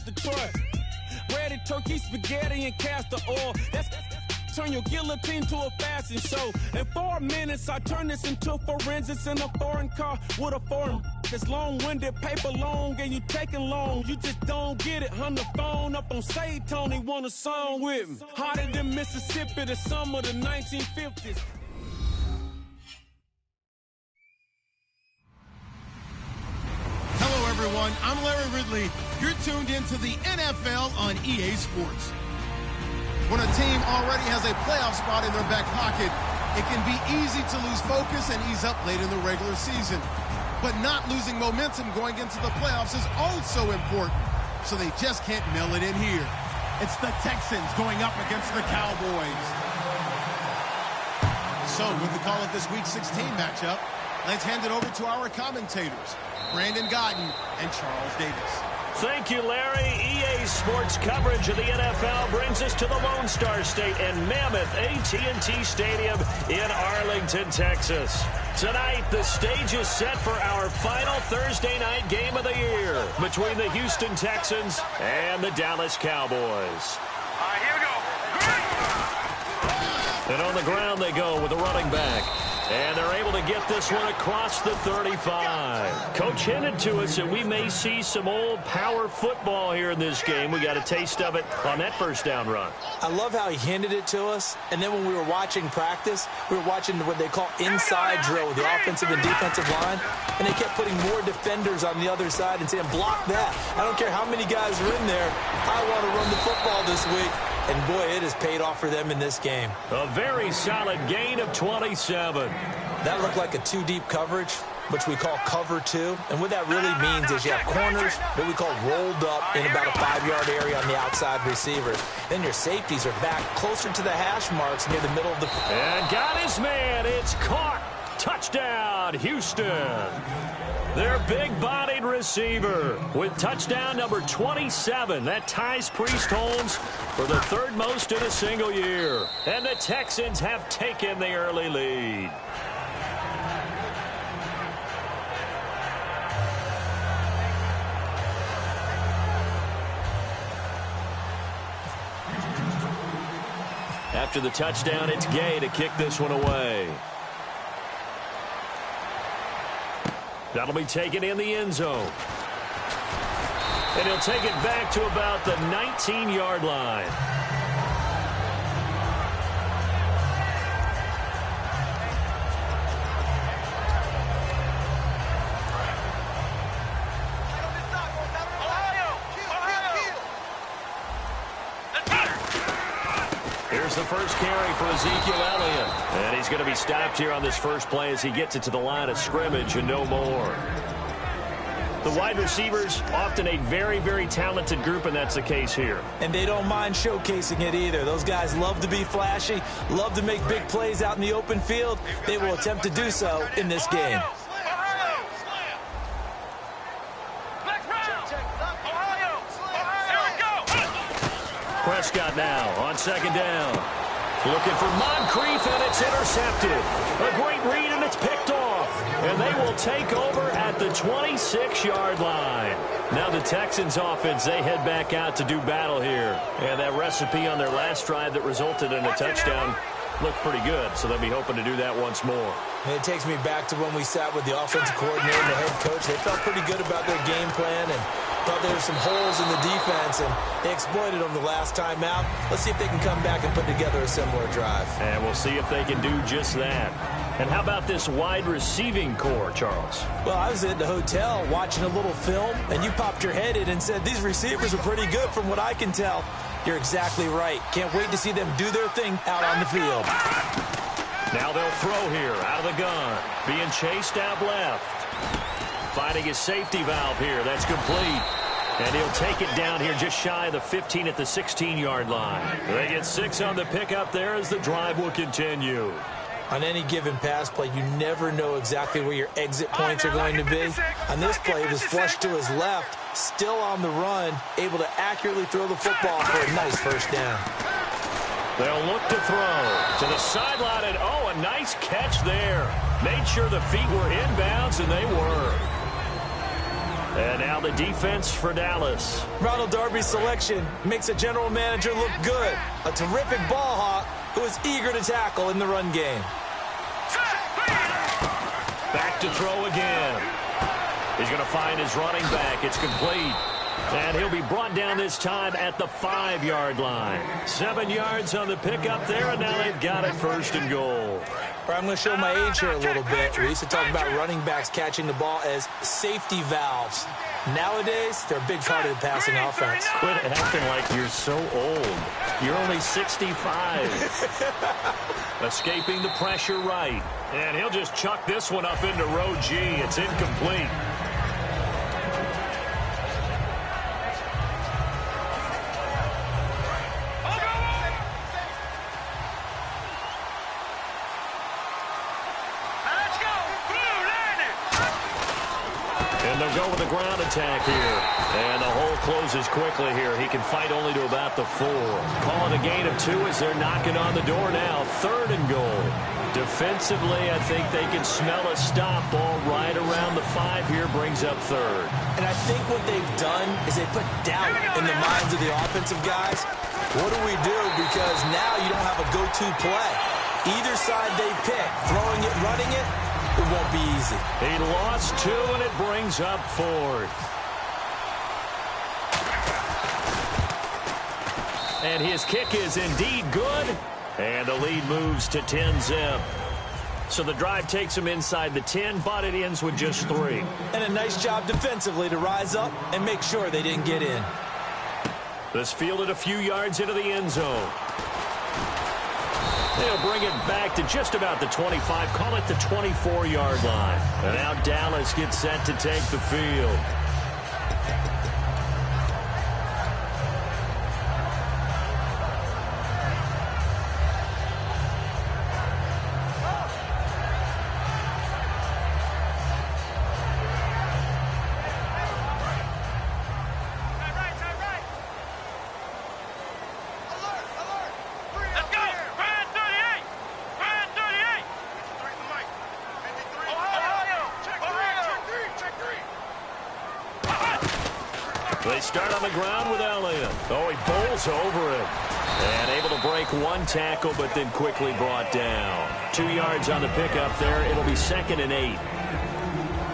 got the trust. Breaded turkey, spaghetti, and castor oil. That's turn your guillotine to a fashion show. In 4 minutes, I turn this into forensics in a foreign car with a foreign. It's long-winded, paper long, and you taking long. You just don't get it. Hung the phone up on Say Tony, want a song with me. Hotter than Mississippi, the summer of the 1950s. Hello, everyone. I'm Larry Ridley. You're tuned into the NFL on EA Sports. When a team already has a playoff spot in their back pocket, it can be easy to lose focus and ease up late in the regular season. But not losing momentum going into the playoffs is also important, so they just can't mail it in here. It's the Texans going up against the Cowboys. So, with the call of this Week 16 matchup, let's hand it over to our commentators, Brandon Godden and Charles Davis. Thank you, Larry. EA Sports coverage of the NFL brings us to the Lone Star State and Mammoth AT&T Stadium in Arlington, Texas. Tonight, the stage is set for our final Thursday night game of the year between the Houston Texans and the Dallas Cowboys. All right, here we go. And on the ground they go with a running back. And they're able to get this one across the 35. Coach hinted to us that we may see some old power football here in this game. We got a taste of it on that first down run. I love how he hinted it to us. And then when we were watching practice, we were watching what they call inside drill with the offensive and defensive line. And they kept putting more defenders on the other side and saying, block that. I don't care how many guys are in there. I want to run the football this week. And, boy, it has paid off for them in this game. A very solid gain of 27. That looked like a two-deep coverage, which we call cover two. And what that really means is you have corners, what we call rolled up in about a 5-yard area on the outside receivers. Then your safeties are back closer to the hash marks near the middle of the field. And got his man. It's caught. Touchdown, Houston. Their big-bodied receiver with touchdown number 27. That ties Priest Holmes for the third most in a single year. And the Texans have taken the early lead. After the touchdown, it's Gay to kick this one away. That'll be taken in the end zone. And he'll take it back to about the 19-yard line. Here's the first carry for Ezekiel Elliott. And he's going to be stopped here on this first play as he gets it to the line of scrimmage and no more. The wide receivers, often a very, very talented group, and that's the case here. And they don't mind showcasing it either. Those guys love to be flashy, love to make big plays out in the open field. They will attempt to do so in this game. Prescott now on second down. Looking for Moncrief, and it's intercepted. A great read, and it's picked off. And they will take over at the 26-yard line. Now the Texans offense, they head back out to do battle here. And that recipe on their last drive that resulted in a touchdown looked pretty good, so they'll be hoping to do that once more. And it takes me back to when we sat with the offensive coordinator and the head coach. They felt pretty good about their game plan and thought there were some holes in the defense, and they exploited them the last time out. Let's see if they can come back and put together a similar drive. And we'll see if they can do just that. And how about this wide receiving core, Charles? Well, I was at the hotel watching a little film, and you popped your head in and said, these receivers are pretty good from what I can tell. You're exactly right. Can't wait to see them do their thing out on the field. Now they'll throw here out of the gun. Being chased out left. Finding his safety valve here. That's complete. And he'll take it down here just shy of the 15 at the 16-yard line. They get 6 on the pickup there as the drive will continue. On any given pass play, you never know exactly where your exit points are going to be. On this play, it was flushed to his left, still on the run, able to accurately throw the football for a nice first down. They'll look to throw to the sideline, and oh, a nice catch there. Made sure the feet were inbounds, and they were. And now the defense for Dallas. Ronald Darby's selection makes a general manager look good. A terrific ball hawk who is eager to tackle in the run game. Back to throw again. He's going to find his running back. It's complete. And he'll be brought down this time at the 5-yard line. 7 yards on the pickup there, and now they've got it 1st and goal. I'm going to show my age here a little bit. We used to talk about running backs catching the ball as safety valves. Nowadays, they're a big part of the passing offense. Quit acting like you're so old. You're only 65. Escaping the pressure right. And he'll just chuck this one up into row G. It's incomplete. They'll go with the ground attack here. And the hole closes quickly here. He can fight only to about the 4. Calling a gain of 2 as they're knocking on the door now. 3rd and goal. Defensively, I think they can smell a stop. Ball right around the 5 here brings up 3rd. And I think what they've done is they put doubt in the minds of the offensive guys. What do we do? Because now you don't have a go-to play. Either side they pick, throwing it, running it, it won't be easy. He lost 2, and it brings up 4th. And his kick is indeed good. And the lead moves to 10-zip. So the drive takes him inside the 10, but it ends with just 3. And a nice job defensively to rise up and make sure they didn't get in. This fielded a few yards into the end zone. They'll bring it back to just about the 25. Call it the 24-yard line. And now Dallas gets set to take the field. They start on the ground with Elliott. Oh, he bowls over it. And able to break 1 tackle, but then quickly brought down. 2 yards on the pickup there. It'll be 2nd and 8.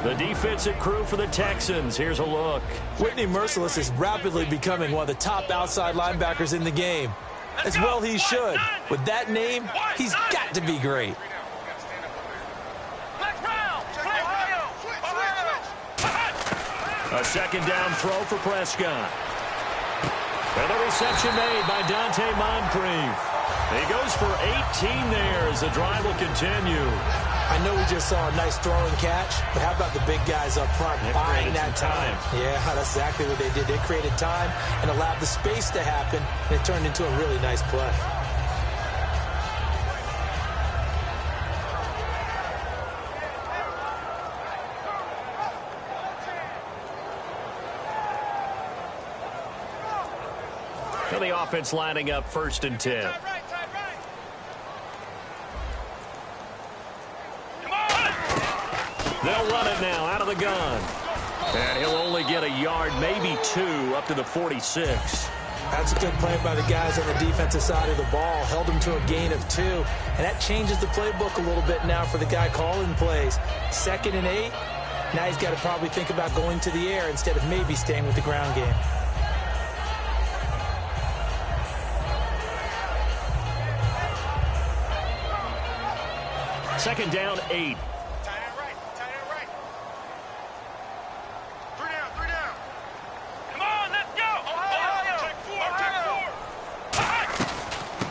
The defensive crew for the Texans. Here's a look. Whitney Merciless is rapidly becoming one of the top outside linebackers in the game. As well he should. With that name, he's got to be great. A 2nd down throw for Prescott. And the reception made by Dante Moncrief. He goes for 18 there as the drive will continue. I know we just saw a nice throw and catch, but how about the big guys up front buying that time? Yeah, that's exactly what they did. They created time and allowed the space to happen, and it turned into a really nice play. So the offense lining up 1st and 10. They'll run it now out of the gun. And he'll only get a yard, maybe 2, up to the 46. That's a good play by the guys on the defensive side of the ball. Held him to a gain of 2. And that changes the playbook a little bit now for the guy calling plays. 2nd and 8. Now he's got to probably think about going to the air instead of maybe staying with the ground game. Second down, 8.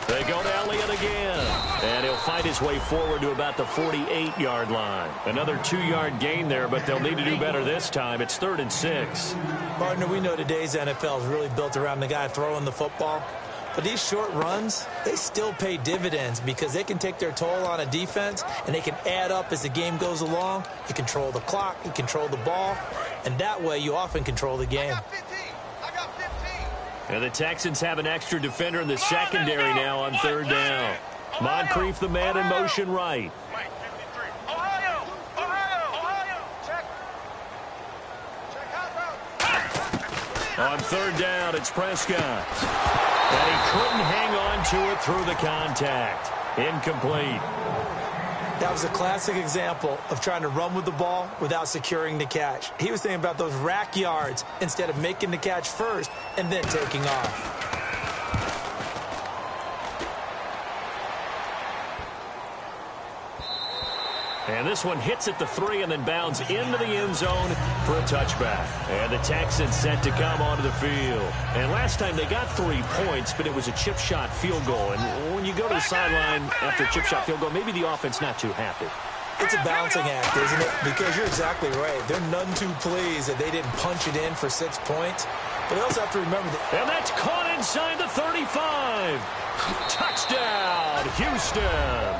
They go to Elliott again. And he'll fight his way forward to about the 48-yard line. Another 2-yard gain there, but they'll need to do better this time. It's 3rd and 6. Partner, we know today's NFL is really built around the guy throwing the football. But these short runs, they still pay dividends because they can take their toll on a defense and they can add up as the game goes along. You control the clock, you control the ball, and that way you often control the game. I got 15. And the Texans have an extra defender in the secondary now on 3rd down. Moncrief, the man in motion right. Mike, 53. Ohio. Check. Check hot right. On third down, it's Prescott. And he couldn't hang on to it through the contact. Incomplete. That was a classic example of trying to run with the ball without securing the catch. He was thinking about those rack yards instead of making the catch first and then taking off. And this one hits at the 3 and then bounds into the end zone for a touchback. And the Texans set to come onto the field. And last time they got 3 points, but it was a chip shot field goal. And when you go to the sideline after a chip shot field goal, maybe the offense not too happy. It's a balancing act, isn't it? Because you're exactly right. They're none too pleased that they didn't punch it in for 6 points. But they also have to remember that. And that's caught inside the 35. Touchdown, Houston.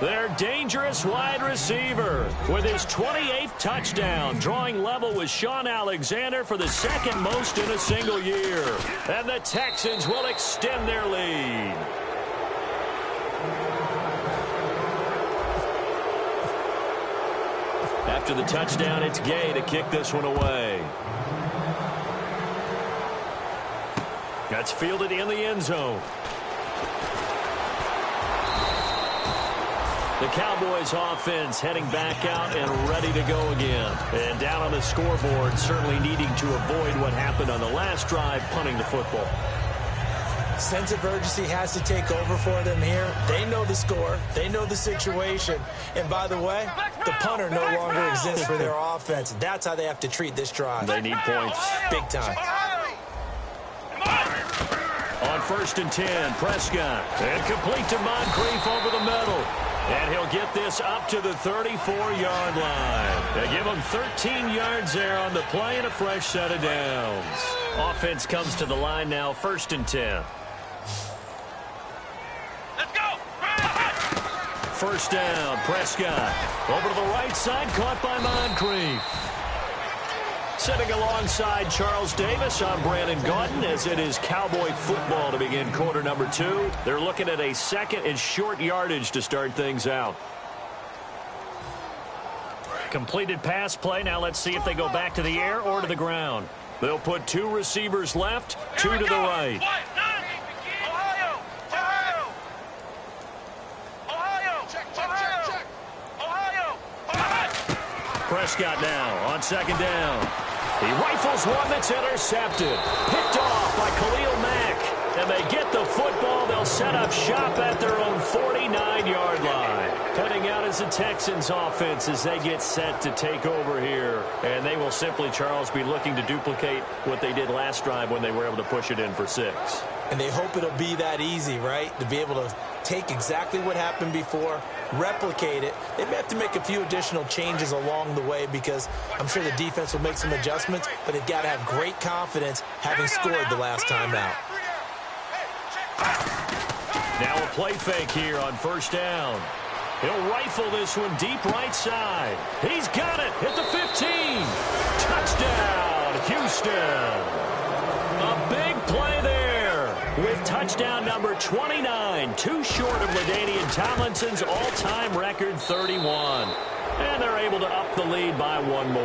Their dangerous wide receiver with his 28th touchdown, drawing level with Sean Alexander for the second most in a single year. And the Texans will extend their lead. After the touchdown, it's Gay to kick this one away. That's fielded in the end zone. The Cowboys offense heading back out and ready to go again. And down on the scoreboard, certainly needing to avoid what happened on the last drive, punting the football. Sense of urgency has to take over for them here. They know the score. They know the situation. And by the way, the punter no longer exists for their offense. That's how they have to treat this drive. They need points. Big time. On 1st and 10, Prescott. And complete to Moncrief over the middle. And he'll get this up to the 34-yard line. They give him 13 yards there on the play and a fresh set of downs. Offense comes to the line now, 1st and 10. Let's go! 1st down, Prescott. Over to the right side, caught by Moncrief. Sitting alongside Charles Davis, I'm Brandon Gaudin, as it is Cowboy football to begin quarter number 2. They're looking at a second and short yardage to start things out. Completed pass play. Now let's see if they go back to the air or to the ground. They'll put 2 receivers left, 2 to the right. Prescott now on 2nd down. He rifles one that's intercepted. Picked off by Khalil Mack. And they get the football. They'll set up shop at their own 49-yard line. Heading out as the Texans offense as they get set to take over here. And they will simply, Charles, be looking to duplicate what they did last drive when they were able to push it in for 6. And they hope it'll be that easy, right? To be able to take exactly what happened before, replicate it. They may have to make a few additional changes along the way because I'm sure the defense will make some adjustments, but they've got to have great confidence having scored the last time out. Now a play fake here on 1st down. He'll rifle this one deep right side. He's got it at the 15. Touchdown, Houston. A big play there with touchdown number 29, too short of LaDainian Tomlinson's all-time record 31. And they're able to up the lead by 1 more.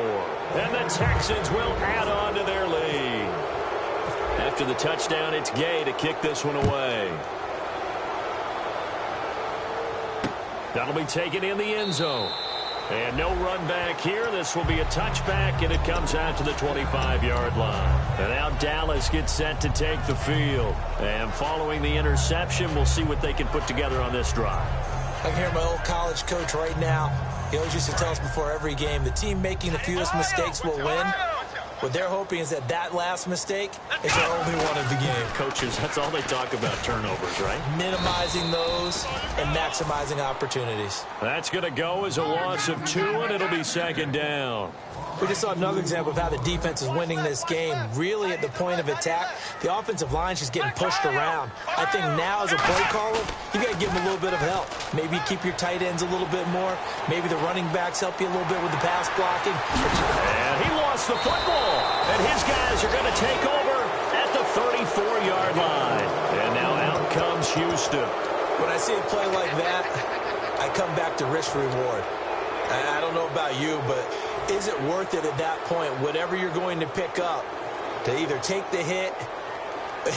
And the Texans will add on to their lead. After the touchdown, it's Gay to kick this one away. That'll be taken in the end zone. And no run back here. This will be a touchback, and it comes out to the 25-yard line. And now Dallas gets set to take the field. And following the interception, we'll see what they can put together on this drive. I can hear my old college coach right now. He always used to tell us before every game, the team making the fewest mistakes will win. What they're hoping is that last mistake is their only one of the game. Coaches, that's all they talk about, turnovers, right? Minimizing those and maximizing opportunities. That's going to go as a loss of 2, and it'll be 2nd down. We just saw another example of how the defense is winning this game. Really at the point of attack, the offensive line's just getting pushed around. I think now as a play caller, you got to give them a little bit of help. Maybe keep your tight ends a little bit more. Maybe the running backs help you a little bit with the pass blocking. And he lost the football. And his guys are going to take over at the 34-yard line. And now out comes Houston. When I see a play like that, I come back to risk-reward. I don't know about you, but is it worth it at that point? Whatever you're going to pick up, to either take the hit,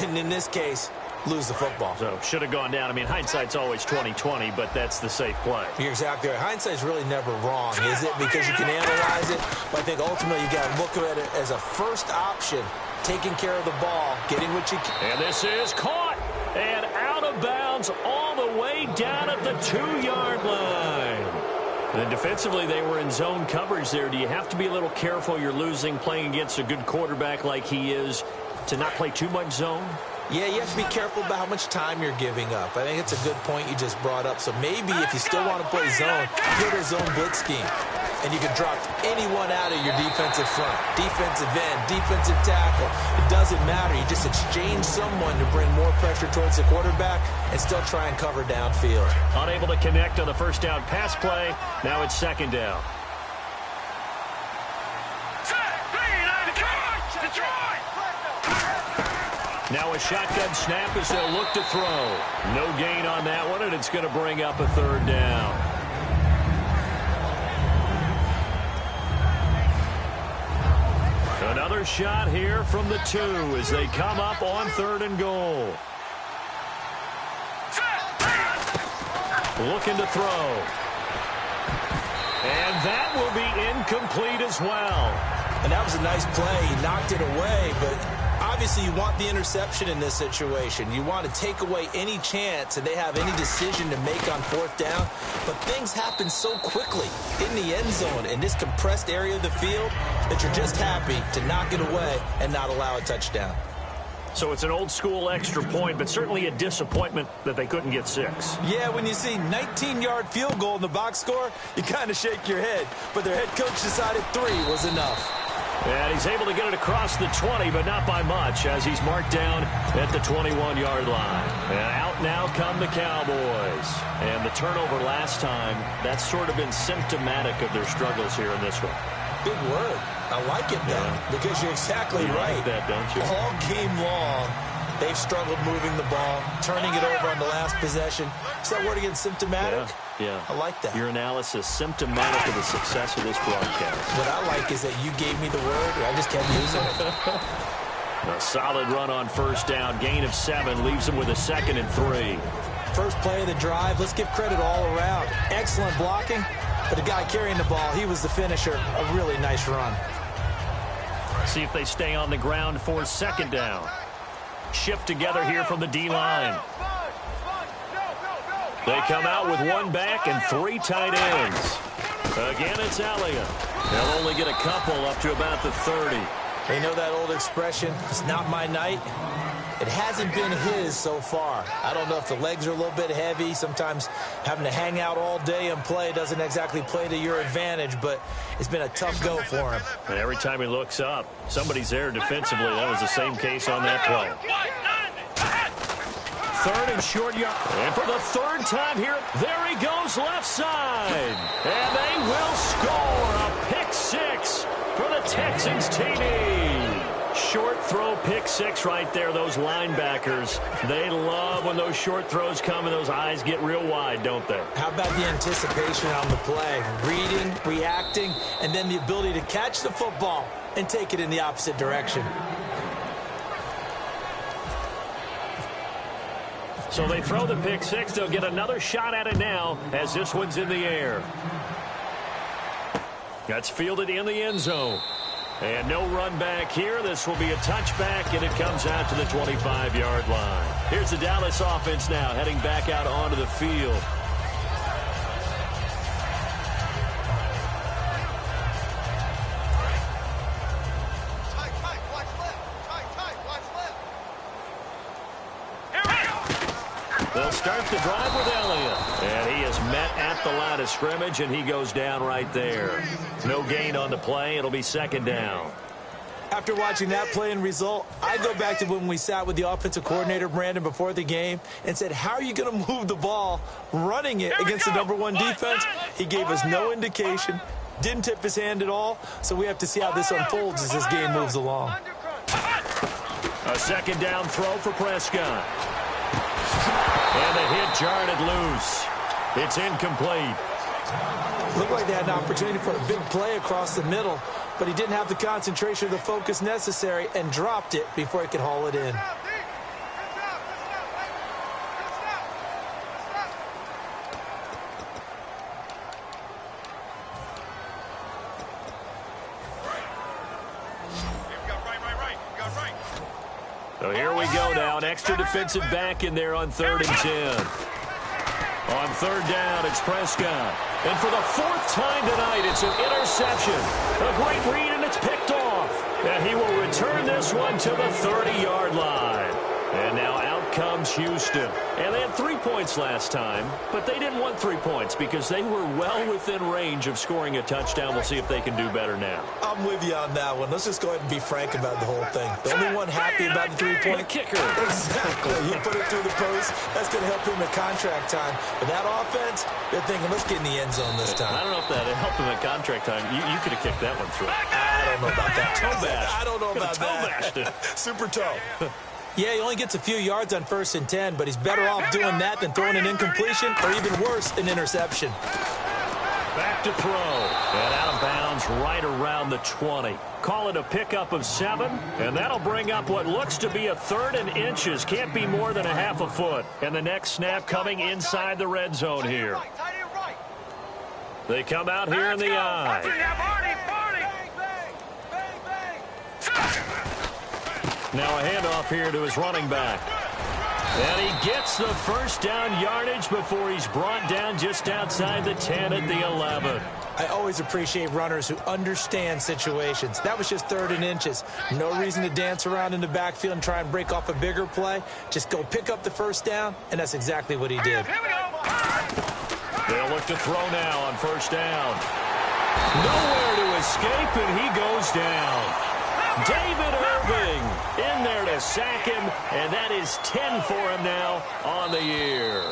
and in this case, lose the football. So should have gone down. I mean, hindsight's always 20/20, but that's the safe play. You're exactly right. Hindsight's really never wrong, is it? Because you can analyze it, but I think ultimately you got to look at it as a first option, taking care of the ball, getting what you can. And this is caught and out of bounds all the way down at the 2-yard line. And defensively, they were in zone coverage there. Do you have to be a little careful? You're losing, playing against a good quarterback like he is, to not play too much zone? Yeah, you have to be careful about how much time you're giving up. I think it's a good point you just brought up. So maybe if you still want to play zone, go to a zone blitz scheme. And you can drop anyone out of your defensive front. Defensive end, defensive tackle. It doesn't matter. You just exchange someone to bring more pressure towards the quarterback and still try and cover downfield. Unable to connect on the first down pass play. Now it's second down. Now a shotgun snap as they'll look to throw. No gain on that one, and it's going to bring up a third down. Another shot here from the 2 as they come up on 3rd and goal. Looking to throw. And that will be incomplete as well. And that was a nice play. He knocked it away, but obviously you want the interception in this situation. You want to take away any chance and they have any decision to make on 4th down. But things happen so quickly in the end zone in this compressed area of the field that you're just happy to knock it away and not allow a touchdown. So it's an old-school extra point, but certainly a disappointment that they couldn't get 6. Yeah, when you see 19-yard field goal in the box score, you kind of shake your head. But their head coach decided 3 was enough. And he's able to get it across the 20, but not by much, as he's marked down at the 21-yard line. And out now come the Cowboys. And the turnover last time, that's sort of been symptomatic of their struggles here in this one. Big word. I like it, though, because you're exactly right. Like that, don't you? All game long, they've struggled moving the ball, turning it over on the last possession. Is that word again, symptomatic? Yeah. I like that. Your analysis, symptomatic of the success of this broadcast. What I like is that you gave me the word, and I just kept using it. A solid run on first down. Gain of 7 leaves them with a 2nd and 3. First play of the drive. Let's give credit all around. Excellent blocking. But the guy carrying the ball, he was the finisher. A really nice run. See if they stay on the ground for 2nd down. Shift together here from the D-line. They come out with 1 back and 3 tight ends. Again, it's Elliott. They'll only get a couple up to about the 30. They know that old expression, it's not my night. It hasn't been his so far. I don't know if the legs are a little bit heavy. Sometimes having to hang out all day and play doesn't exactly play to your advantage, but it's been a tough go for him. And every time he looks up, somebody's there defensively. That was the same case on that play. 3rd and short yard. And for the 3rd time here, there he goes left side. And they will score a pick 6 for the Texans TD. Short throw, pick 6 right there. Those linebackers, they love when those short throws come and those eyes get real wide, don't they? How about the anticipation on the play? Reading, reacting, and then the ability to catch the football and take it in the opposite direction. So they throw the pick 6. They'll get another shot at it now as this one's in the air. That's fielded in the end zone. And no run back here. This will be a touchback, and it comes out to the 25-yard line. Here's the Dallas offense now heading back out onto the field. They'll start the drive with Elliott. And he is met at the line of scrimmage, and he goes down right there. No gain on the play. It'll be 2nd down. After watching that play and result, I go back to when we sat with the offensive coordinator, Brandon, before the game and said, how are you going to move the ball running it against the #1 defense? He gave us no indication, didn't tip his hand at all, so we have to see how this unfolds as this game moves along. A 2nd down throw for Prescott. And the hit jarred it loose. It's incomplete. Looked like they had an opportunity for a big play across the middle, but he didn't have the concentration or the focus necessary and dropped it before he could haul it in. So here we go now, an extra defensive back in there on 3rd and 10. On 3rd down, it's Prescott. And for the 4th time tonight, it's an interception. A great read, and it's picked off. And he will return this one to the 30-yard line. And now out comes Houston. And they had 3 points last time, but they didn't want 3 points because they were well within range of scoring a touchdown. We'll see if they can do better now. I'm with you on that one. Let's just go ahead and be frank about the whole thing. The only one happy about the 3-point kicker. Exactly. He put it through the post. That's going to help him at contract time. But that offense, they're thinking, let's get in the end zone this time. I don't know if that helped him at contract time. You could have kicked that one through. I don't know about that. Toe bash. I don't know about that. Super toe. Yeah, he only gets a few yards on 1st and 10, but he's better off doing that than throwing an incompletion or even worse, an interception. Back to throw. And out of bounds right around the 20. Call it a pickup of 7, and that'll bring up what looks to be a 3rd and inches. Can't be more than a half a foot. And the next snap coming inside the red zone here. They come out here in the eye. Now a handoff here to his running back. And he gets the 1st down yardage before he's brought down just outside the 10 at the 11. I always appreciate runners who understand situations. That was just 3rd and inches. No reason to dance around in the backfield and try and break off a bigger play. Just go pick up the 1st down, and that's exactly what he did. They'll look to throw now on 1st down. Nowhere to escape, and he goes down. David Irving in there to sack him, and that is 10 for him now on the year.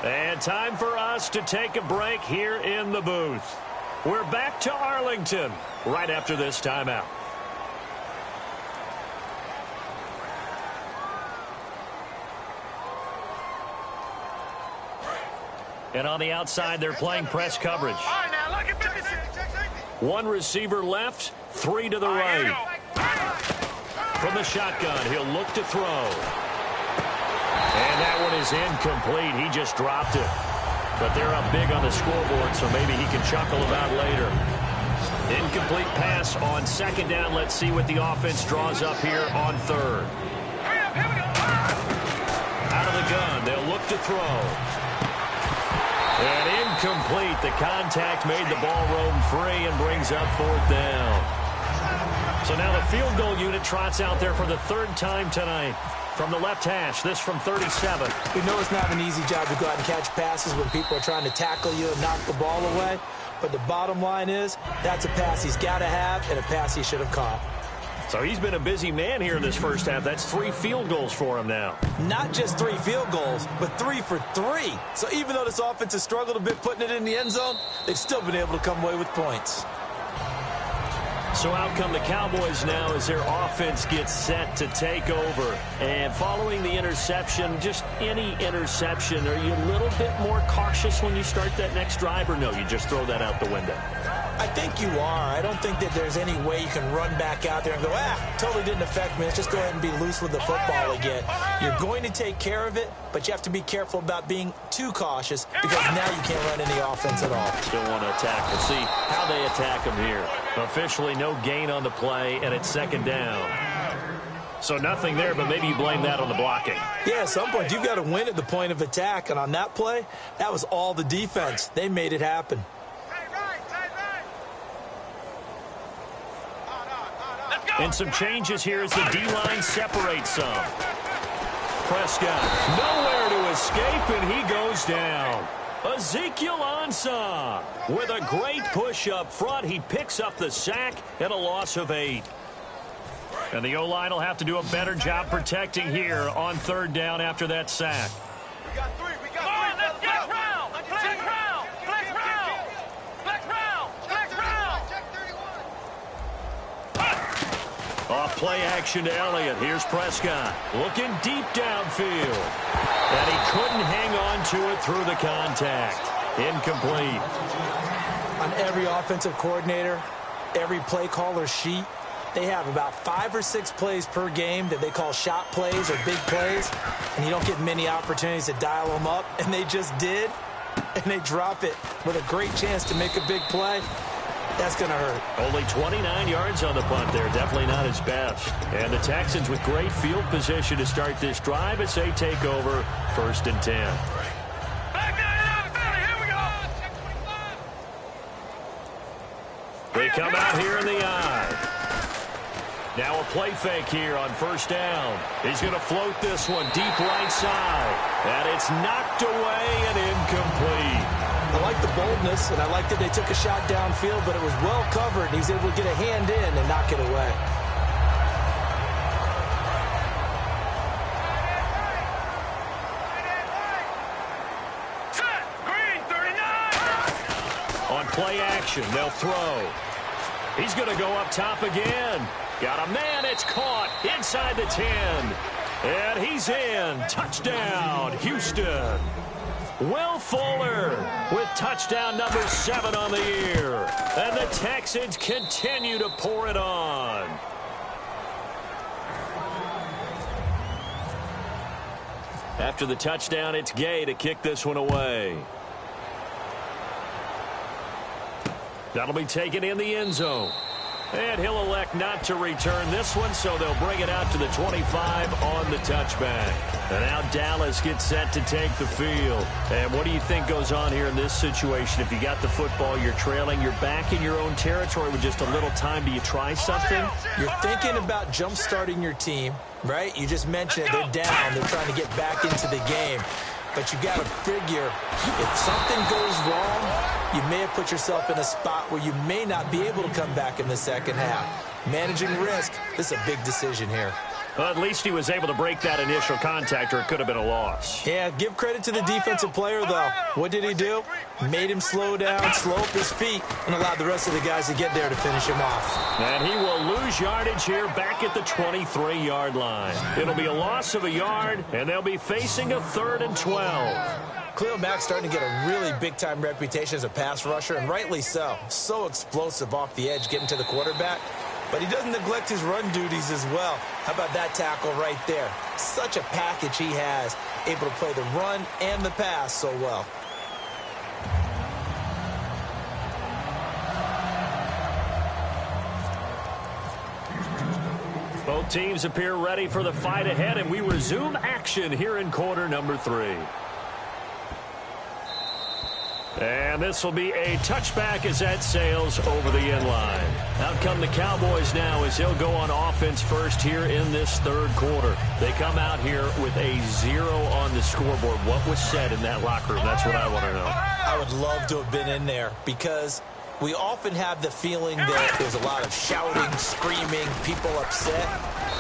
And time for us to take a break here in the booth. We're back to Arlington right after this timeout. And on the outside, they're playing press coverage. One receiver left, 3 to the right. From the shotgun, he'll look to throw. And that one is incomplete. He just dropped it. But they're up big on the scoreboard, so maybe he can chuckle about later. Incomplete pass on 2nd down. Let's see what the offense draws up here on 3rd. Out of the gun, they'll look to throw. And incomplete. The contact made the ball roam free and brings up 4th down. So now the field goal unit trots out there for the 3rd time tonight. From the left hash, this from 37. We know it's not an easy job to go out and catch passes when people are trying to tackle you and knock the ball away. But the bottom line is, that's a pass he's got to have and a pass he should have caught. So he's been a busy man here in this 1st half. That's 3 field goals for him now. Not just 3 field goals, but 3 for 3. So even though this offense has struggled a bit putting it in the end zone, they've still been able to come away with points. So out come the Cowboys now as their offense gets set to take over. And following the interception, just any interception, are you a little bit more cautious when you start that next drive, or no, you just throw that out the window? I think you are. I don't think that there's any way you can run back out there and go, totally didn't affect me. Let's just go ahead and be loose with the football again. You're going to take care of it, but you have to be careful about being too cautious because now you can't run any offense at all. Still want to attack. We'll see how they attack him here. Officially no gain on the play, and it's 2nd down. So nothing there, but maybe you blame that on the blocking. Yeah, at some point you've got to win at the point of attack, and on that play, that was all the defense. They made it happen. And some changes here as the D-line separates some. Prescott, nowhere to escape, and he goes down. Ezekiel Ansah with a great push up front. He picks up the sack and a loss of 8. And the O-line will have to do a better job protecting here on 3rd down after that sack. We got 3. Let's get round. Flex round. Off play action to Elliott. Here's Prescott looking deep downfield. And he couldn't hang on to it through the contact. Incomplete. On every offensive coordinator, every play caller's sheet, they have about 5 or 6 plays per game that they call shot plays or big plays, and you don't get many opportunities to dial them up, and they just did, and they drop it with a great chance to make a big play. That's going to hurt. Only 29 yards on the punt there. Definitely not his best. And the Texans with great field position to start this drive as they take over 1st and 10. They come out here in the eye. Now a play fake here on 1st down. He's going to float this one deep right side. And it's knocked away and incomplete. I like the boldness, and I like that they took a shot downfield, but it was well covered. He's able to get a hand in and knock it away. Set. Green, 39. On play action, they'll throw. He's going to go up top again. Got a man. It's caught inside the 10. And he's in. Touchdown, Houston. Will Fuller with touchdown number 7 on the year. And the Texans continue to pour it on. After the touchdown, it's Gay to kick this one away. That'll be taken in the end zone. And he'll elect not to return this one, so they'll bring it out to the 25 on the touchback. And now Dallas gets set to take the field. And what do you think goes on here in this situation? If you got the football, you're trailing, you're back in your own territory with just a little time. Do you try something? You're thinking about jump-starting your team, right? You just mentioned it. They're down. They're trying to get back into the game. But you got to figure, if something goes wrong, you may have put yourself in a spot where you may not be able to come back in the second half. Managing risk, this is a big decision here. Well, at least he was able to break that initial contact, or it could have been a loss. Yeah, give credit to the defensive player, though. What did he do? Made him slow down, slow up his feet, and allowed the rest of the guys to get there to finish him off. And he will lose yardage here back at the 23-yard line. It'll be a loss of a yard, and they'll be facing a 3rd and 12. Khalil Mack's starting to get a really big-time reputation as a pass rusher, and rightly so. So explosive off the edge getting to the quarterback. But he doesn't neglect his run duties as well. How about that tackle right there? Such a package he has, able to play the run and the pass so well. Both teams appear ready for the fight ahead, and we resume action here in quarter number 3. And this will be a touchback as that sails over the end line. Out come the Cowboys now as they'll go on offense first here in this 3rd quarter. They come out here with a 0 on the scoreboard. What was said in that locker room? That's what I want to know. I would love to have been in there because we often have the feeling that there's a lot of shouting, screaming, people upset.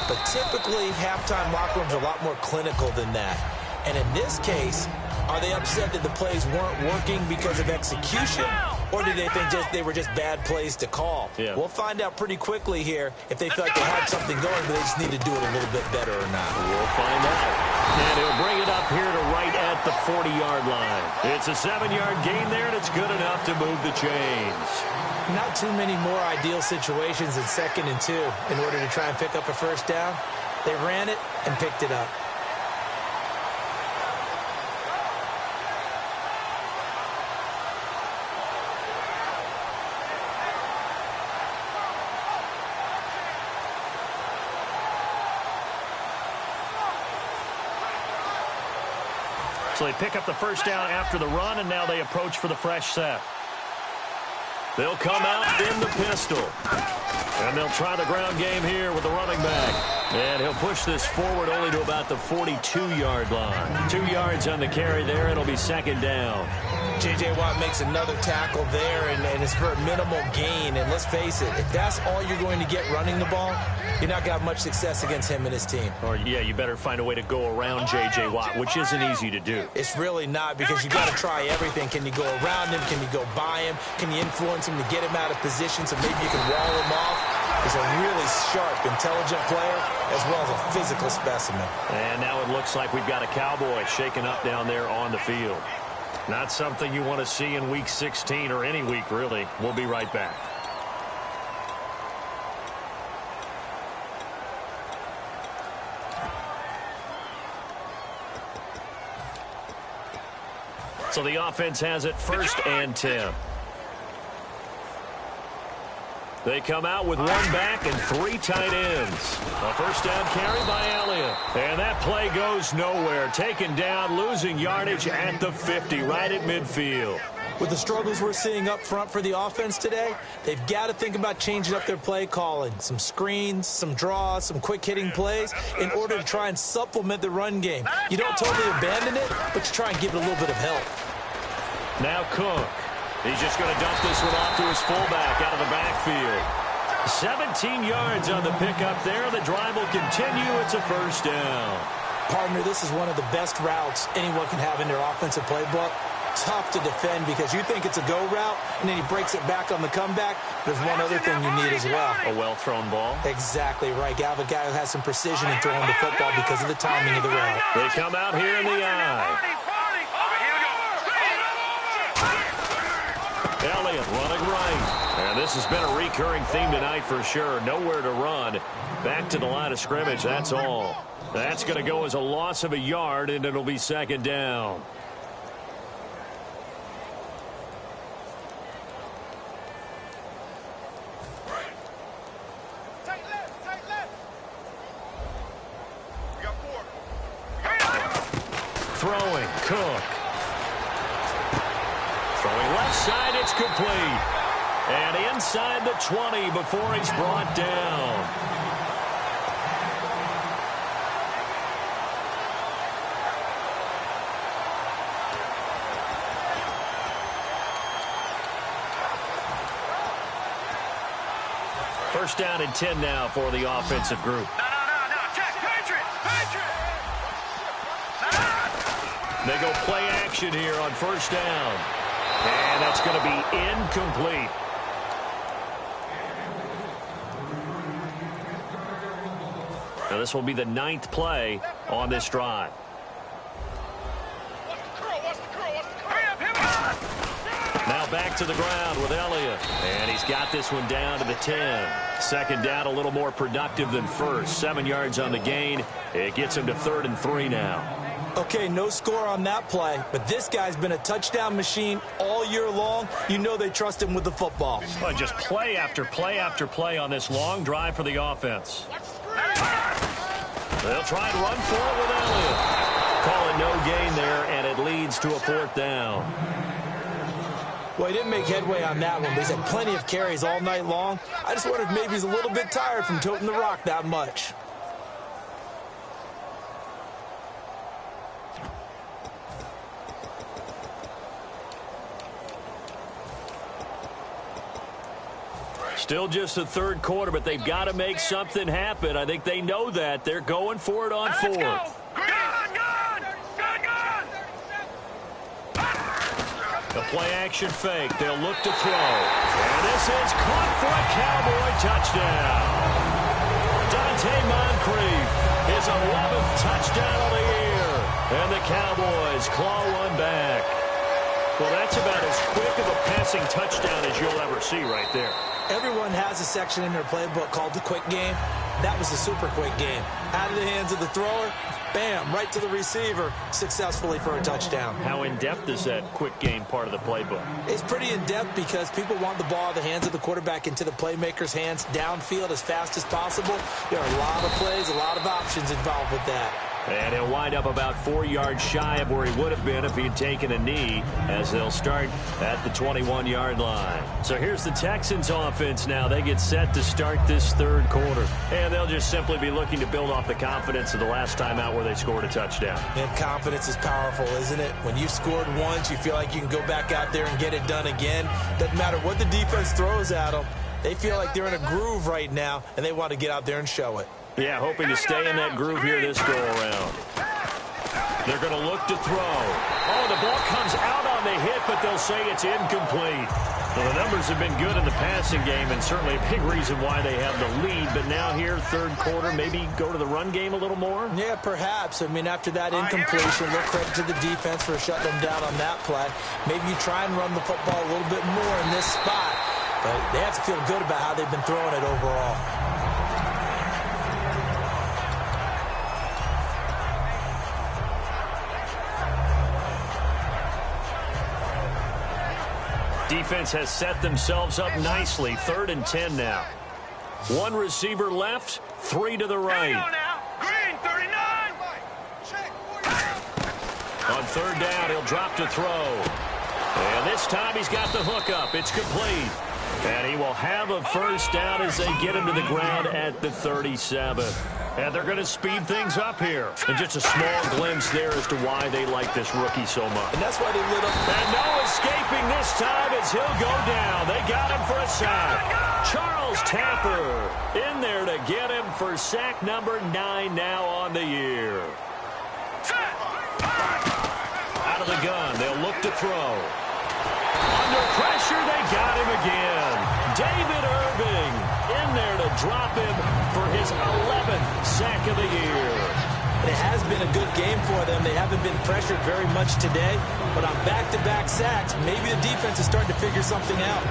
But typically, halftime locker rooms are a lot more clinical than that. And in this case, are they upset that the plays weren't working because of execution, or do they think they were just bad plays to call? Yeah. We'll find out pretty quickly here if they feel like they had something going, but they just need to do it a little bit better or not. We'll find out. And he'll bring it up here to right at the 40-yard line. It's a 7-yard gain there, and it's good enough to move the chains. Not too many more ideal situations in 2nd and 2 in order to try and pick up a first down. They ran it and picked it up. So they pick up the first down after the run, and now they approach for the fresh set. They'll come out in the pistol. And they'll try the ground game here with the running back. And he'll push this forward only to about the 42-yard line. 2 yards on the carry there. It'll be 2nd down. J.J. Watt makes another tackle there, and it's for a minimal gain. And let's face it, if that's all you're going to get running the ball, you're not going to have much success against him and his team. Or, yeah, you better find a way to go around J.J. Watt, which isn't easy to do. It's really not, because you got to try everything. Can you go around him? Can you go by him? Can you influence him to get him out of position so maybe you can wall him off? He's a really sharp, intelligent player, as well as a physical specimen. And now it looks like we've got a Cowboy shaking up down there on the field. Not something you want to see in Week 16 or any week, really. We'll be right back. So the offense has it 1st and 10. They come out with 1 back and 3 tight ends. A first down carry by Elliott. And that play goes nowhere. Taken down, losing yardage at the 50, right at midfield. With the struggles we're seeing up front for the offense today, they've got to think about changing up their play calling. Some screens, some draws, some quick-hitting plays in order to try and supplement the run game. You don't totally abandon it, but you try and give it a little bit of help. Now Cook. He's just going to dump this one off to his fullback out of the backfield. 17 yards on the pickup there. The drive will continue. It's a first down. Partner, this is one of the best routes anyone can have in their offensive playbook. Tough to defend because you think it's a go route, and then he breaks it back on the comeback. There's one other thing you need as well. A well-thrown ball. Exactly right. You have a guy who has some precision in throwing the football because of the timing of the route. They come out here in the eye. Elliott running right. And this has been a recurring theme tonight for sure. Nowhere to run. Back to the line of scrimmage, that's all. That's going to go as a loss of a yard, and it'll be 2nd down. Throwing, Cook. Throwing left side, it's complete. And inside the 20 before he's brought down. First down and 10 now for the offensive group. They go play action here on first down. And that's going to be incomplete. Now this will be the 9th play on this drive. Now back to the ground with Elliott. And he's got this one down to the 10. 2nd down, a little more productive than first. 7 yards on the gain. It gets him to 3rd and 3 now. Okay, no score on that play, but this guy's been a touchdown machine all year long. You know they trust him with the football. Well, just play after play after play on this long drive for the offense. They'll try and run for it with Elliott. Call it no gain there, and it leads to a 4th down. Well, he didn't make headway on that one, but he's had plenty of carries all night long. I just wondered if maybe he's a little bit tired from toting the rock that much. Still just the 3rd quarter, but they've got to make something happen. I think they know that. They're going for it on 4th. The play-action fake. They'll look to throw. And this is caught for a Cowboy touchdown. Dante Moncrief, his 11th touchdown of the year. And the Cowboys claw one back. Well, that's about as quick of a passing touchdown as you'll ever see right there. Everyone has a section in their playbook called the quick game. That was the super quick game. Out of the hands of the thrower, bam, right to the receiver, successfully for a touchdown. How in-depth is that quick game part of the playbook? It's pretty in-depth because people want the ball out of the hands of the quarterback into the playmaker's hands downfield as fast as possible. There are a lot of plays, a lot of options involved with that. And he'll wind up about 4 yards shy of where he would have been if he had taken a knee, as they'll start at the 21-yard line. So here's the Texans offense now. They get set to start this 3rd quarter. And they'll just simply be looking to build off the confidence of the last time out where they scored a touchdown. And confidence is powerful, isn't it? When you've scored once, you feel like you can go back out there and get it done again. Doesn't matter what the defense throws at them. They feel like they're in a groove right now, and they want to get out there and show it. Yeah, hoping to stay in that groove here this go-around. They're going to look to throw. Oh, the ball comes out on the hit, but they'll say it's incomplete. Well, the numbers have been good in the passing game, and certainly a big reason why they have the lead. But now here, 3rd quarter, maybe go to the run game a little more? Yeah, perhaps. I mean, after that incompletion, we'll credit to the defense for shutting them down on that play. Maybe you try and run the football a little bit more in this spot. But they have to feel good about how they've been throwing it overall. Defense has set themselves up nicely. 3rd and 10 now. One receiver left, 3 to the right. Green, 39. On 3rd down, he'll drop to throw. And this time he's got the hook up. It's complete. And he will have a first down as they get him to the ground at the 37. And they're going to speed things up here. And just a small glimpse there as to why they like this rookie so much. And that's why they lit up. And no escaping this time as he'll go down. They got him for a sack. Charles Tapper in there to get him for sack number 9 now on the year. Out of the gun, they'll look to throw. Under pressure, they got him again. David Irving in there to drop him for his 11th sack of the year. And it has been a good game for them. They haven't been pressured very much today, but on back-to-back sacks, maybe the defense is starting to figure something out.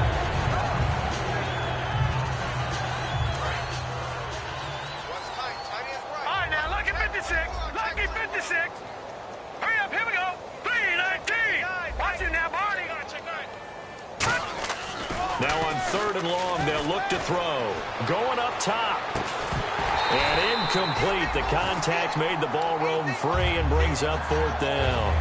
All right, now, lucky 56. Lucky 56. Hurry up, here we go. 3-19. Watch it now, Barney. Now on 3rd and long, they'll look to throw. Going up top. And incomplete. The contact made the ball roam free and brings up 4th down.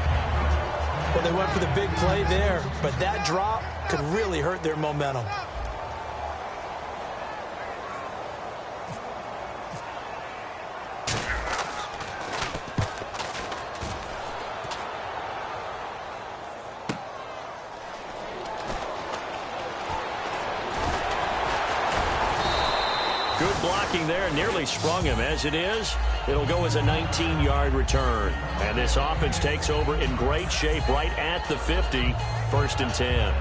Well, they went for the big play there, but that drop could really hurt their momentum. Good blocking there, nearly sprung him. As it is, it'll go as a 19-yard return. And this offense takes over in great shape right at the 50, 1st and 10.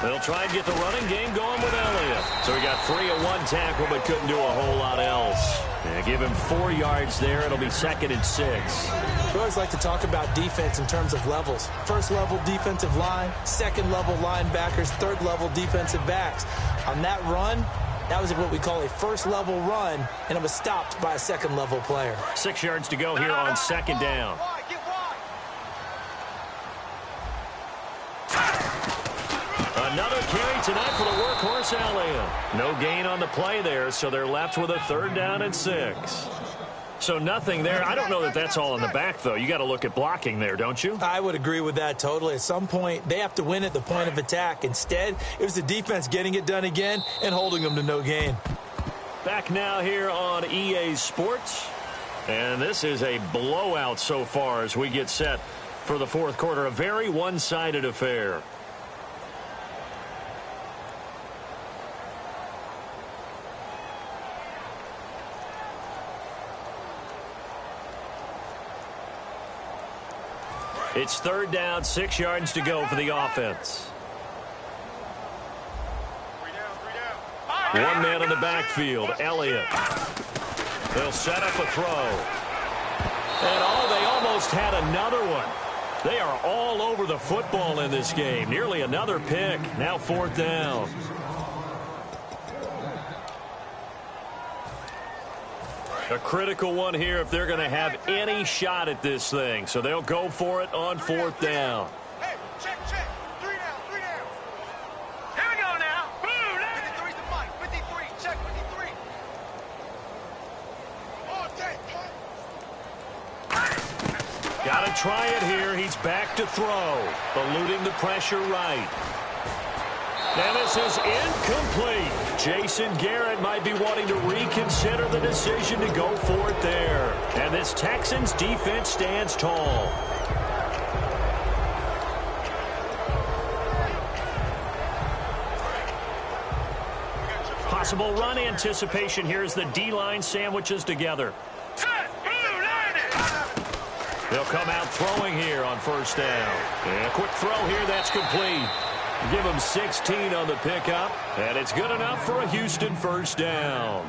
They'll try and get the running game going with Elliott. So he got 3 at one tackle, but couldn't do a whole lot else. And give him 4 yards there. It'll be 2nd and 6. We always like to talk about defense in terms of levels. 1st level defensive line, 2nd level linebackers, 3rd level defensive backs. On that run, that was what we call a 1st level run, and it was stopped by a 2nd level player. 6 yards to go here on 2nd down. Another carry tonight for the workhorse Elliott. No gain on the play there, so they're left with a 3rd down and 6. So nothing there. I don't know that that's all in the back, though. You got to look at blocking there, don't you? I would agree with that totally. At some point, they have to win at the point of attack. Instead, it was the defense getting it done again and holding them to no gain. Back now here on EA Sports. And this is a blowout so far as we get set for the 4th quarter. A very one-sided affair. It's 3rd down, 6 yards to go for the offense. 1 man in the backfield, Elliott. They'll set up a throw. And they almost had another one. They are all over the football in this game. Nearly another pick. Now 4th down. A critical one here if they're going to have any shot at this thing. So they'll go for it on 4th down. Hey, check. 3 down. Here we go now. Blue, 53's the mic. 53, check 53. Got to try it here. He's back to throw. Eluding the pressure right. And this is incomplete. Jason Garrett might be wanting to reconsider the decision to go for it there. And this Texans defense stands tall. Possible run anticipation here as the D-line sandwiches together. They'll come out throwing here on 1st down. And a quick throw here, that's complete. Give him 16 on the pickup, and it's good enough for a Houston 1st down.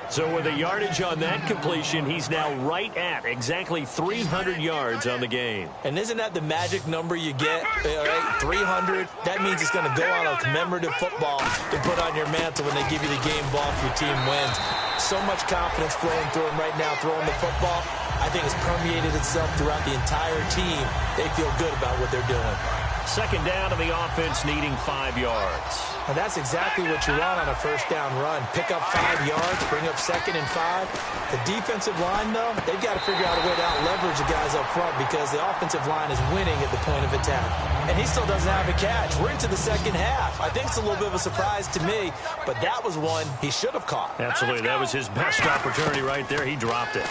So with the yardage on that completion, he's now right at exactly 300 yards on the game. And isn't that the magic number you get? Right? 300, that means it's going to go on a commemorative football to put on your mantle when they give you the game ball if your team wins. So much confidence flowing through him right now, throwing the football. I think it's permeated itself throughout the entire team. They feel good about what they're doing. Second down to the offense needing 5 yards. And that's exactly what you want on a first down run. Pick up 5 yards, bring up 2nd and 5. The defensive line, though, they've got to figure out a way to out-leverage the guys up front because the offensive line is winning at the point of attack. And he still doesn't have a catch. We're into the second half. I think it's a little bit of a surprise to me, but that was one he should have caught. Absolutely. That was his best opportunity right there. He dropped it.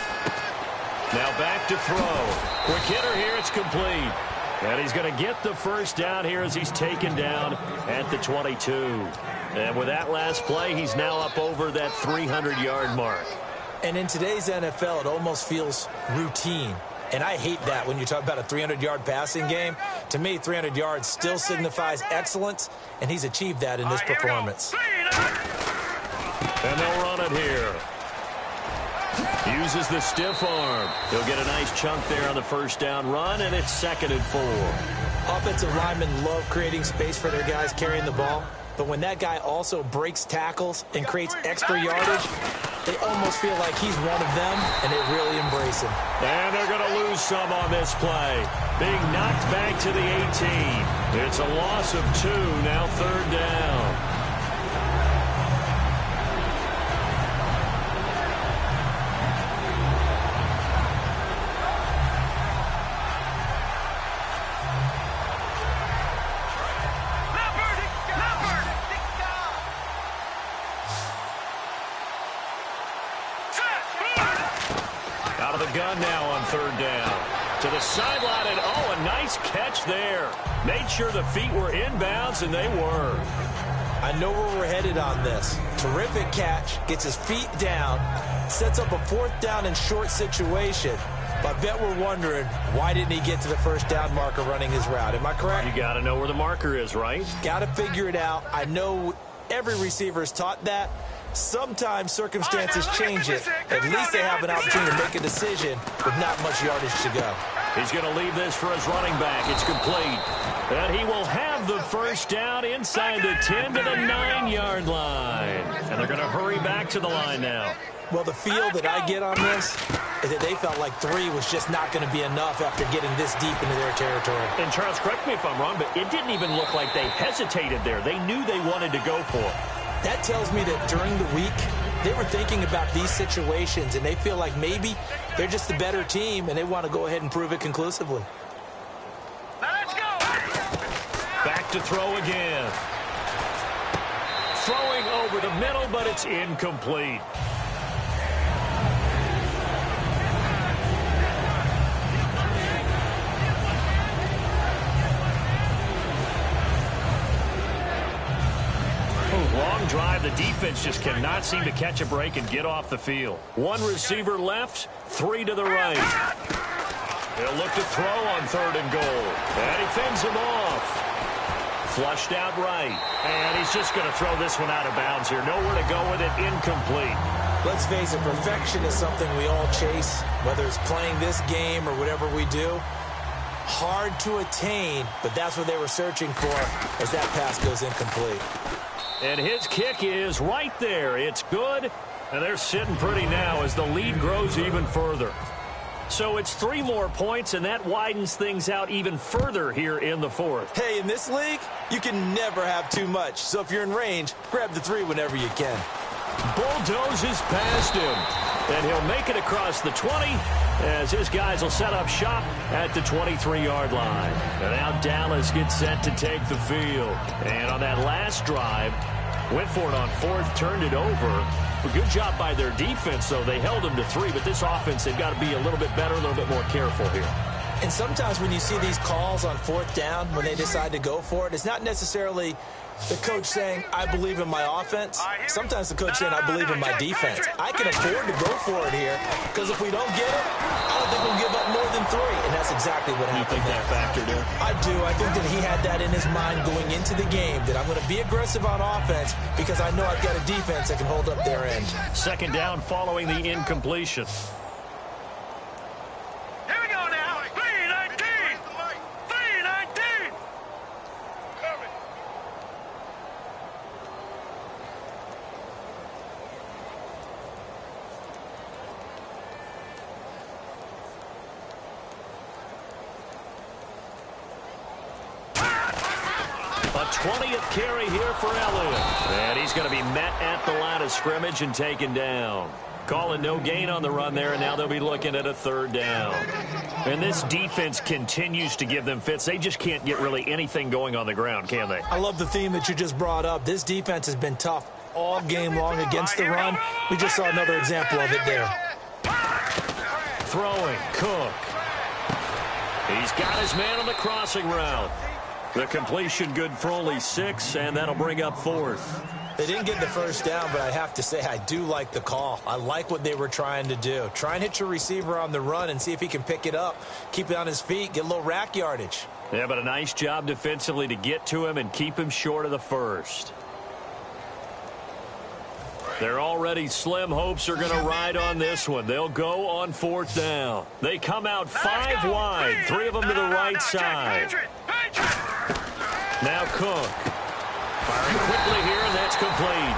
Now back to throw. Quick hitter here. It's complete. And he's going to get the first down here as he's taken down at the 22. And with that last play, he's now up over that 300-yard mark. And in today's NFL, it almost feels routine. And I hate that when you talk about a 300-yard passing game. To me, 300 yards still signifies excellence, and he's achieved that in this performance. And they'll run it here. Uses the stiff arm. He'll get a nice chunk there on the first down run, and it's 2nd and 4. Offensive linemen love creating space for their guys carrying the ball, but when that guy also breaks tackles and creates extra yardage, they almost feel like he's one of them, and they really embrace him. And they're going to lose some on this play. Being knocked back to the 18. It's a loss of 2, now 3rd down. Gun now on 3rd down. To the sideline, and a nice catch there. Made sure the feet were inbounds, and they were. I know where we're headed on this. Terrific catch, gets his feet down, sets up a 4th down and short situation. But I bet we're wondering, why didn't he get to the first down marker running his route? Am I correct? You got to know where the marker is, right? Got to figure it out. I know every receiver is taught that. Sometimes circumstances change it. At least they have an opportunity to make a decision with not much yardage to go. He's going to leave this for his running back. It's complete. And he will have the first down inside the 10 to the 9-yard line. And they're going to hurry back to the line now. Well, the feel that I get on this is that they felt like 3 was just not going to be enough after getting this deep into their territory. And Charles, correct me if I'm wrong, but it didn't even look like they hesitated there. They knew they wanted to go for it. That tells me that during the week, they were thinking about these situations, and they feel like maybe they're just the better team, and they want to go ahead and prove it conclusively. Let's go! Back to throw again. Throwing over the middle, but it's incomplete. Long drive. The defense just cannot seem to catch a break and get off the field. 1 receiver left, 3 to the right. He'll look to throw on 3rd and goal. And he fends him off. Flushed out right. And he's just going to throw this one out of bounds here. Nowhere to go with it. Incomplete. Let's face it, perfection is something we all chase, whether it's playing this game or whatever we do. Hard to attain, but that's what they were searching for as that pass goes incomplete. And his kick is right there. It's good. And they're sitting pretty now as the lead grows even further. So it's 3 more points, and that widens things out even further here in the 4th. Hey, in this league, you can never have too much. So if you're in range, grab the 3 whenever you can. Bulldozes past him. And he'll make it across the 20 as his guys will set up shop at the 23-yard line. And now Dallas gets set to take the field. And on that last drive, went for it on 4th, turned it over. A good job by their defense, though. They held them to 3, but this offense, they've got to be a little bit better, a little bit more careful here. And sometimes when you see these calls on fourth down, when they decide to go for it, it's not necessarily the coach saying, I believe in my offense. Sometimes the coach saying, I believe in my defense. I can afford to go for it here because if we don't get it, I don't think we'll give up more than 3. And that's exactly what happened. You think that factored in? I do. I think that he had that in his mind going into the game, that I'm going to be aggressive on offense because I know I've got a defense that can hold up their end. Second down following the incompletion. Here we go now. 3-19. 3-19. A 20th carry here for Elliott. And he's going to be met at the line of scrimmage and taken down. Calling no gain on the run there, and now they'll be looking at a third down. And this defense continues to give them fits. They just can't get really anything going on the ground, can they? I love the theme that you just brought up. This defense has been tough all game long against the run. We just saw another example of it there. Throwing, Cook. He's got his man on the crossing route. The completion good for only 6, and that'll bring up 4th. They didn't get the first down, but I have to say I do like the call. I like what they were trying to do. Try and hit your receiver on the run and see if he can pick it up, keep it on his feet, get a little rack yardage. Yeah, but a nice job defensively to get to him and keep him short of the first. Their already slim hopes are going to ride on this one. They'll go on 4th down. They come out 5 wide, 3 of them to the right side. Now Cook. Firing quickly here, and that's complete.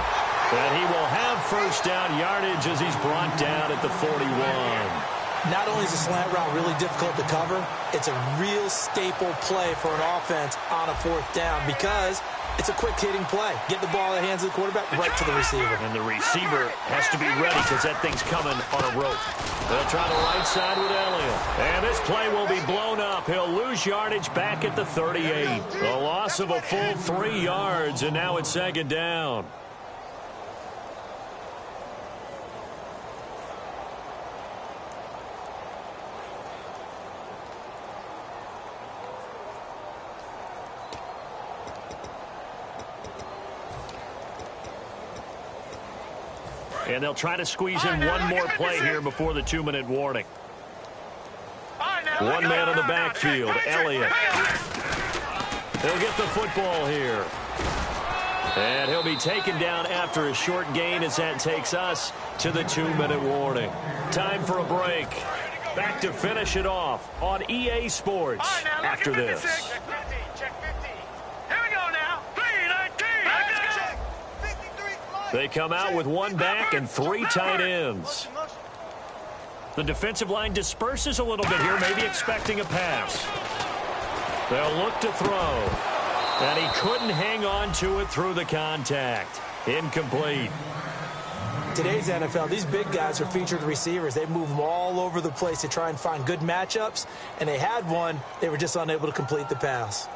And he will have first down yardage as he's brought down at the 41. Not only is the slant route really difficult to cover, it's a real staple play for an offense on a 4th down because it's a quick-hitting play. Get the ball in the hands of the quarterback right to the receiver. And the receiver has to be ready because that thing's coming on a rope. They'll try the right side with Elliott. And this play will be blown up. He'll lose yardage back at the 38. A loss of a full 3 yards, and now it's second down. And they'll try to squeeze in one more play here before the 2-minute warning. One man in the backfield, Elliott. He'll get the football here. And he'll be taken down after a short gain as that takes us to the 2-minute warning. Time for a break. Back to finish it off on EA Sports after this. They come out with 1 back and 3 tight ends. The defensive line disperses a little bit here, maybe expecting a pass. They'll look to throw. And he couldn't hang on to it through the contact. Incomplete. Today's NFL, these big guys are featured receivers. They move them all over the place to try and find good matchups. And they had one. They were just unable to complete the pass.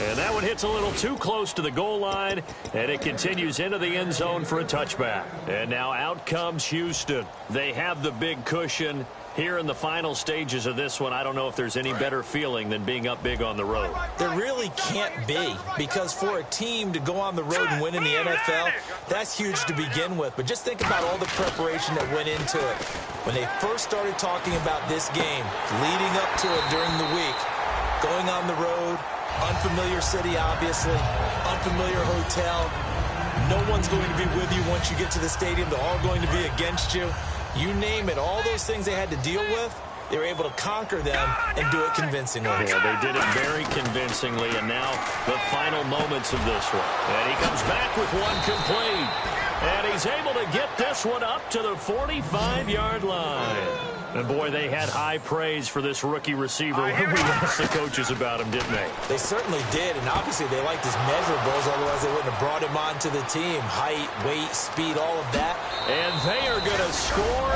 And that one hits a little too close to the goal line, and it continues into the end zone for a touchback. And now out comes Houston. They have the big cushion. Here in the final stages of this one, I don't know if there's any better feeling than being up big on the road. There really can't be, because for a team to go on the road and win in the NFL, that's huge to begin with. But just think about all the preparation that went into it. When they first started talking about this game, leading up to it during the week, going on the road, unfamiliar city, obviously, unfamiliar hotel. No one's going to be with you once you get to the stadium. They're all going to be against you. You name it, all those things they had to deal with, they were able to conquer them and do it convincingly. Yeah, they did it very convincingly, and now the final moments of this one. And he comes back with one complete. And he's able to get this one up to the 45-yard line. And, boy, they had high praise for this rookie receiver when we asked the coaches about him, didn't they? They certainly did, and obviously they liked his measurables, otherwise they wouldn't have brought him onto the team. Height, weight, speed, all of that. And they are going to score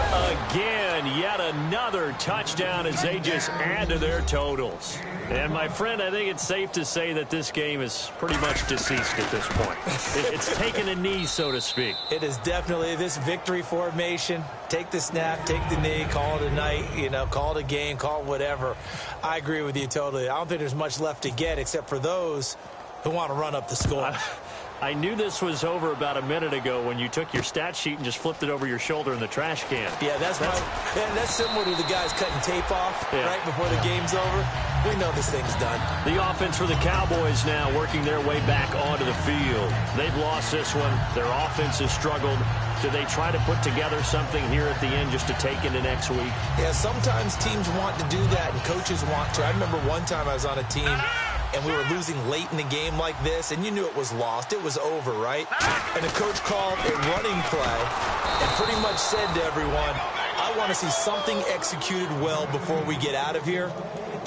again. Yet another touchdown as they just add to their totals. And, my friend, I think it's safe to say that this game is pretty much deceased at this point. It's taken a knee, so to speak. It is definitely this victory formation. Take the snap, take the knee, call it a night, call it a game, call it whatever. I agree with you totally. I don't think there's much left to get except for those who want to run up the score. I knew this was over about a minute ago when you took your stat sheet and just flipped it over your shoulder in the trash can. Yeah, that's similar to the guys cutting tape off right before the game's over. We know this thing's done. The offense for the Cowboys now working their way back onto the field. They've lost this one. Their offense has struggled. Do they try to put together something here at the end just to take into next week? Yeah, sometimes teams want to do that and coaches want to. I remember one time I was on a team and we were losing late in the game like this, and you knew it was lost. It was over, right? And the coach called a running play and pretty much said to everyone, I want to see something executed well before we get out of here.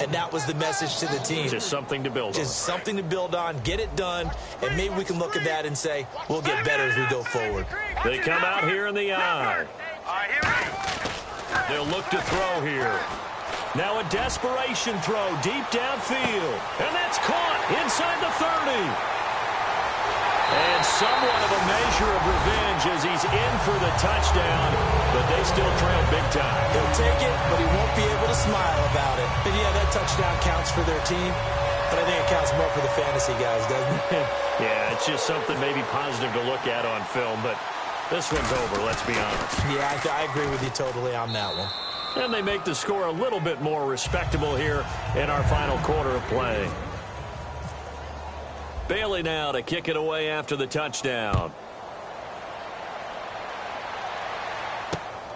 And that was the message to the team. Just something to build on. Just something to build on, get it done, and maybe we can look at that and say, we'll get better as we go forward. They come out here in the eye. They'll look to throw here. Now a desperation throw deep downfield. And that's caught inside the 30. And somewhat of a measure of revenge as he's in for the touchdown, but they still trail big time. He'll take it, but he won't be able to smile about it. And yeah, that touchdown counts for their team, but I think it counts more for the fantasy guys, doesn't it? Yeah, it's just something maybe positive to look at on film, but this one's over, let's be honest. Yeah, I agree with you totally on that one. And they make the score a little bit more respectable here in our final quarter of play. Bailey now to kick it away after the touchdown.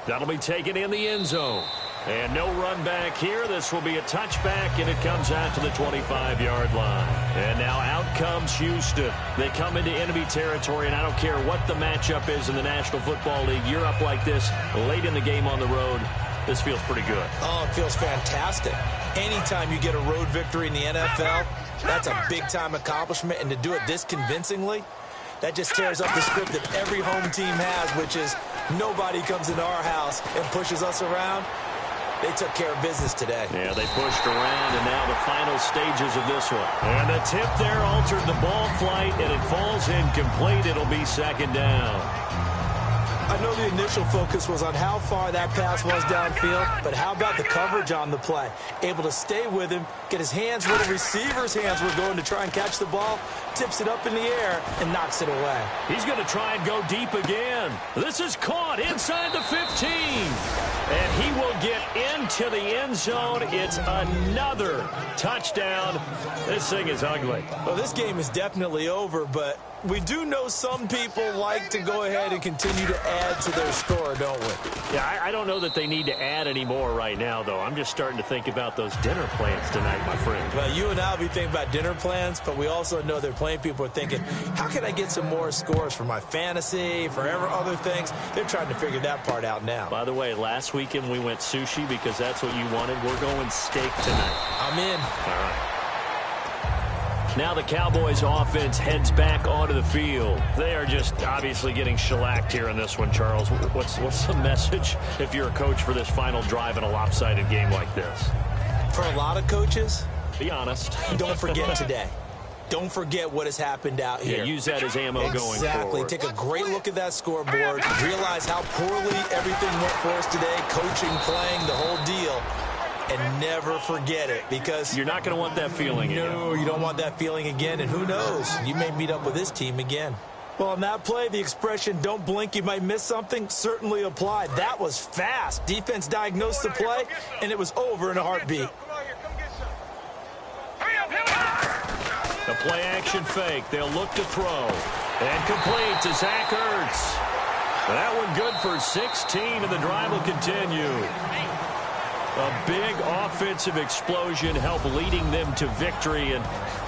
That'll be taken in the end zone. And no run back here. This will be a touchback, and it comes out to the 25-yard line. And now out comes Houston. They come into enemy territory, and I don't care what the matchup is in the National Football League. You're up like this late in the game on the road. This feels pretty good. Oh, it feels fantastic. Anytime you get a road victory in the NFL, that's a big-time accomplishment. And to do it this convincingly, that just tears up the script that every home team has, which is nobody comes into our house and pushes us around. They took care of business today. Yeah, they pushed around, and now the final stages of this one. And the tip there altered the ball flight, and it falls incomplete. It'll be second down. I know the initial focus was on how far that pass was downfield, but how about the coverage on the play? Able to stay with him, get his hands where the receiver's hands were going to try and catch the ball, tips it up in the air, and knocks it away. He's going to try and go deep again. This is caught inside the 15. And he will get into the end zone. It's another touchdown. This thing is ugly. Well, this game is definitely over, but we do know some people like to go ahead and continue to add to their score, don't we? Yeah, I don't know that they need to add any more right now, though. I'm just starting to think about those dinner plans tonight, my friend. Well, you and I will be thinking about dinner plans, but we also know they're playing people are thinking, how can I get some more scores for my fantasy, for other things? They're trying to figure that part out now. By the way, last weekend we went sushi because that's what you wanted. We're going steak tonight. I'm in. All right. Now the Cowboys offense heads back onto the field. They are just obviously getting shellacked here in this one, Charles. What's the message if you're a coach for this final drive in a lopsided game like this? For a lot of coaches, be honest. Don't forget today. Don't forget what has happened out here. Yeah, use that as ammo going forward. Exactly. Take a great look at that scoreboard. Realize how poorly everything went for us today. Coaching, playing, the whole deal. And never forget it, because you're not going to want that feeling again. No, you don't want that feeling again, and who knows? You may meet up with this team again. Well, on that play, the expression, don't blink, you might miss something, certainly applied. That was fast. Defense diagnosed the play, and it was over in a heartbeat. The play-action fake. They'll look to throw. And complete to Zach Ertz. That one good for 16, and the drive will continue. A big offensive explosion helped leading them to victory. And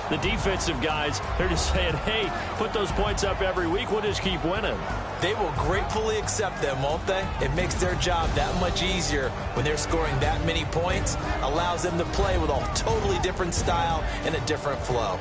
the defensive guys, they're just saying, hey, put those points up every week. We'll just keep winning. They will gratefully accept them, won't they? It makes their job that much easier when they're scoring that many points. Allows them to play with a totally different style and a different flow.